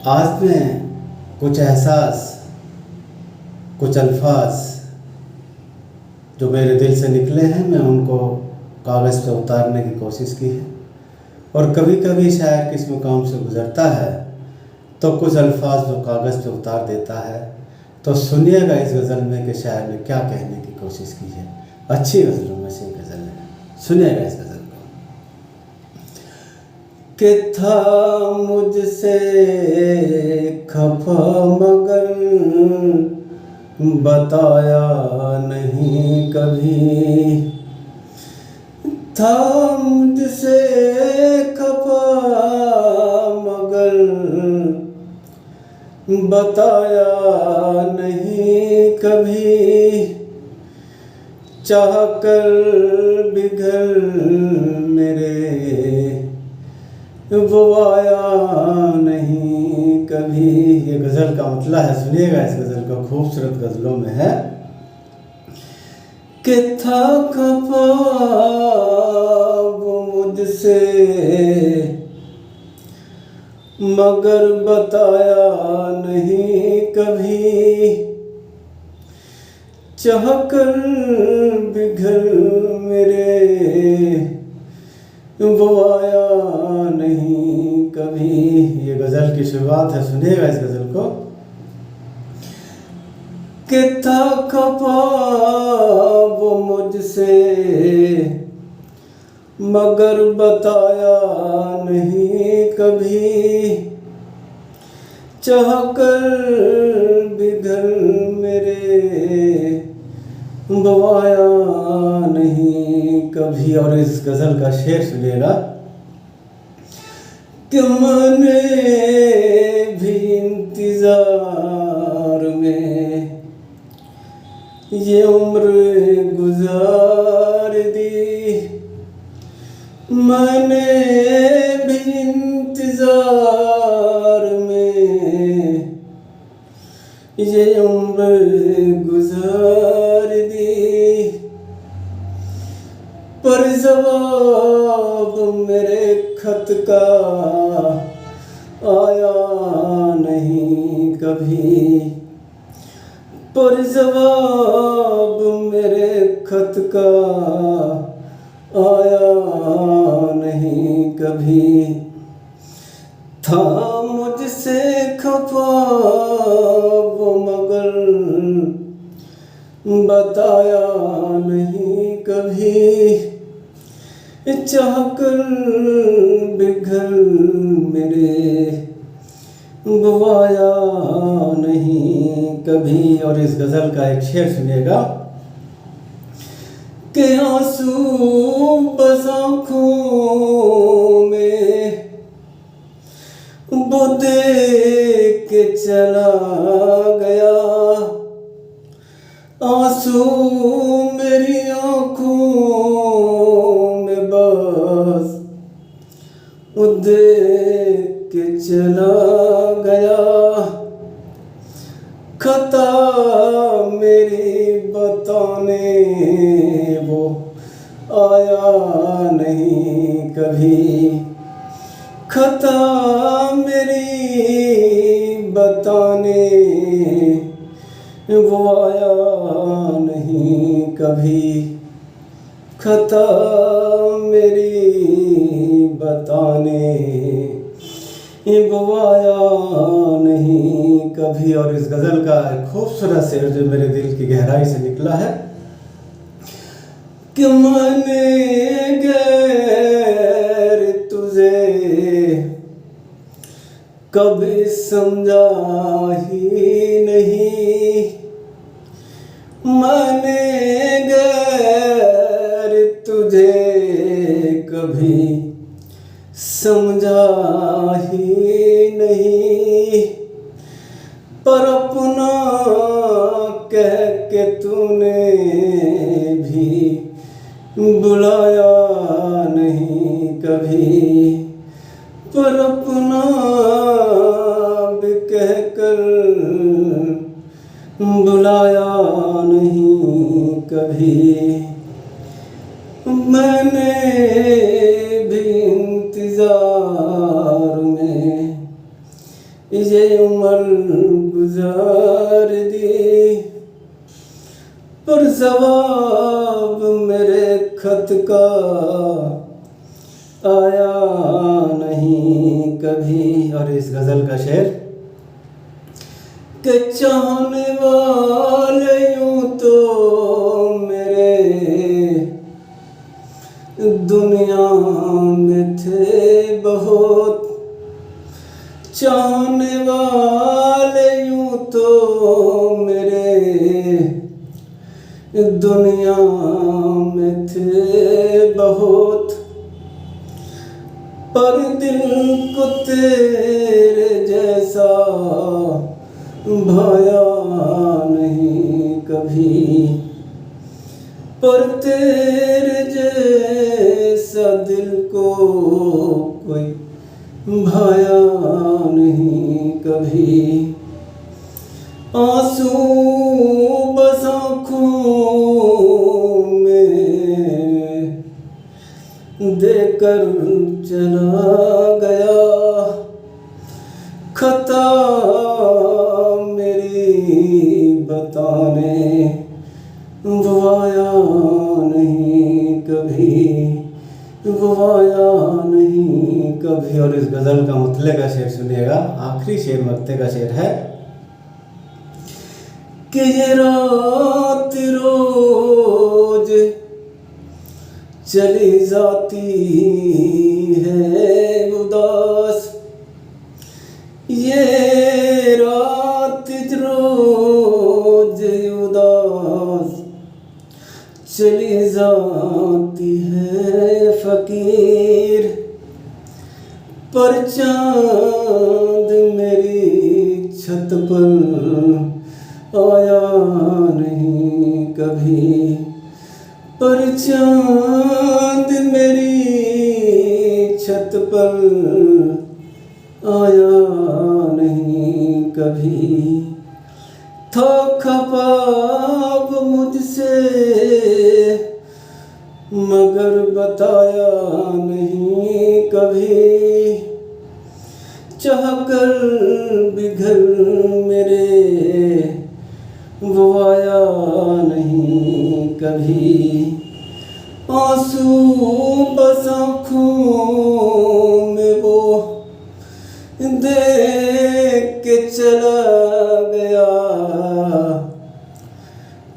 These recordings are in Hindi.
आज मैं कुछ एहसास, कुछ अल्फाज जो मेरे दिल से निकले हैं, मैं उनको कागज़ पे उतारने की कोशिश की है। और कभी कभी शायर किस मुकाम से गुज़रता है तो कुछ अल्फाज वो कागज़ पे उतार देता है। तो सुनिएगा इस गज़ल में कि शायर ने क्या कहने की कोशिश की है। अच्छी गज़लों में से गज़ल है, सुनिएगा इस गज़ल को। कि था मुझसे खफा मगर बताया नहीं कभी, था मुझसे खफा मगर बताया नहीं कभी, चाह कर बिगड़ मेरे वो आया नहीं कभी। ये गज़ल का मतला है, सुनिएगा इस गज़ल को, खूबसूरत गज़लों में है कि था खफा वो मुझसे मगर बताया नहीं कभी, चाह कर बिगड़ मेरे वो आया नहीं कभी। ये गज़ल की शुरुआत है, सुनिएगा इस गज़ल को। कि था खफा वो मुझसे मगर बताया नहीं कभी, चाह कर बिगड़ मेरे बवाया नहीं कभी। और इस गज़ल का शेर सुनिएगा कि मैंने भी इंतज़ार में ये उम्र गुजार दी, मैंने भी इंतज़ार में ये उम्र गुजार दी, पर जवाब मेरे खत का आया नहीं कभी, पर जवाब मेरे खत का आया नहीं कभी। था मुझसे खफा वो मगर बताया नहीं कभी, चाह कर बिगड़ मेरे बुवाया नहीं कभी। और इस गज़ल का एक शेर सुनिएगा कि आंसू बस आँखों में वो देख के चला गया, आंसू मेरी आँखों में बस वो देख के चला गया, खता मेरी बताने वो आया नहीं कभी, खता मेरी बताने वो आया नहीं कभी, खता मेरी बताने वो आया नहीं कभी। और इस गज़ल का एक खूबसूरत शेर जो मेरे दिल की गहराई से निकला है कि मैंने गैर तुझे कभी समझा ही नहीं, मैंने गैर तुझे कभी समझा ही नहीं, पर अपना कह के तूने भी बुलाया नहीं कभी, पर अपना भी कह कर बुलाया नहीं कभी। मैंने भी इंतजार में ये उम्र गुजार दी, पर जवाब मेरे खत का आया नहीं कभी। और इस गज़ल का शेर कि चाहने वाले यूं तो मेरे दुनिया में थे बहुत, चाहने वाले यूं तो मेरे दुनिया में थे बहुत, पर दिल को तेरे जैसा भाया नहीं कभी, पर तेरे जैसा दिल को कोई भाया नहीं कभी। आंसू बस आँखों में देकर चला गया, खता मेरी बताने गवाया नहीं कभी, गवाया नहीं कभी। और इस गज़ल का मुतले का शेर सुनिएगा, आखिरी शेर मक्ते का शेर है कि ये रात रोज चली जाती है उदास, ये रात रोज उदास चली जाती है फकीर, पर चाँद मेरी छत पर आया नहीं कभी, पर चाँद मेरी छत पर आया नहीं कभी। था ख्वाब मुझसे मगर बताया नहीं कभी, चाहकर भी घर मेरे वो आया नहीं कभी। आंसू बस आँखों में वो देख के चला गया,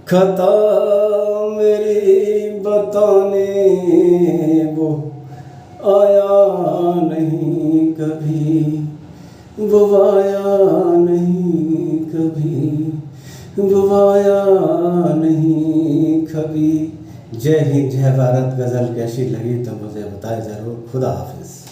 खता मेरी बताने वो आया नहीं कभी, वो आया नहीं कभी, वो आया नहीं कभी। जय हिंद, जय भारत। गज़ल कैसी लगी तो मुझे बताएं ज़रूर। खुदा हाफिज़।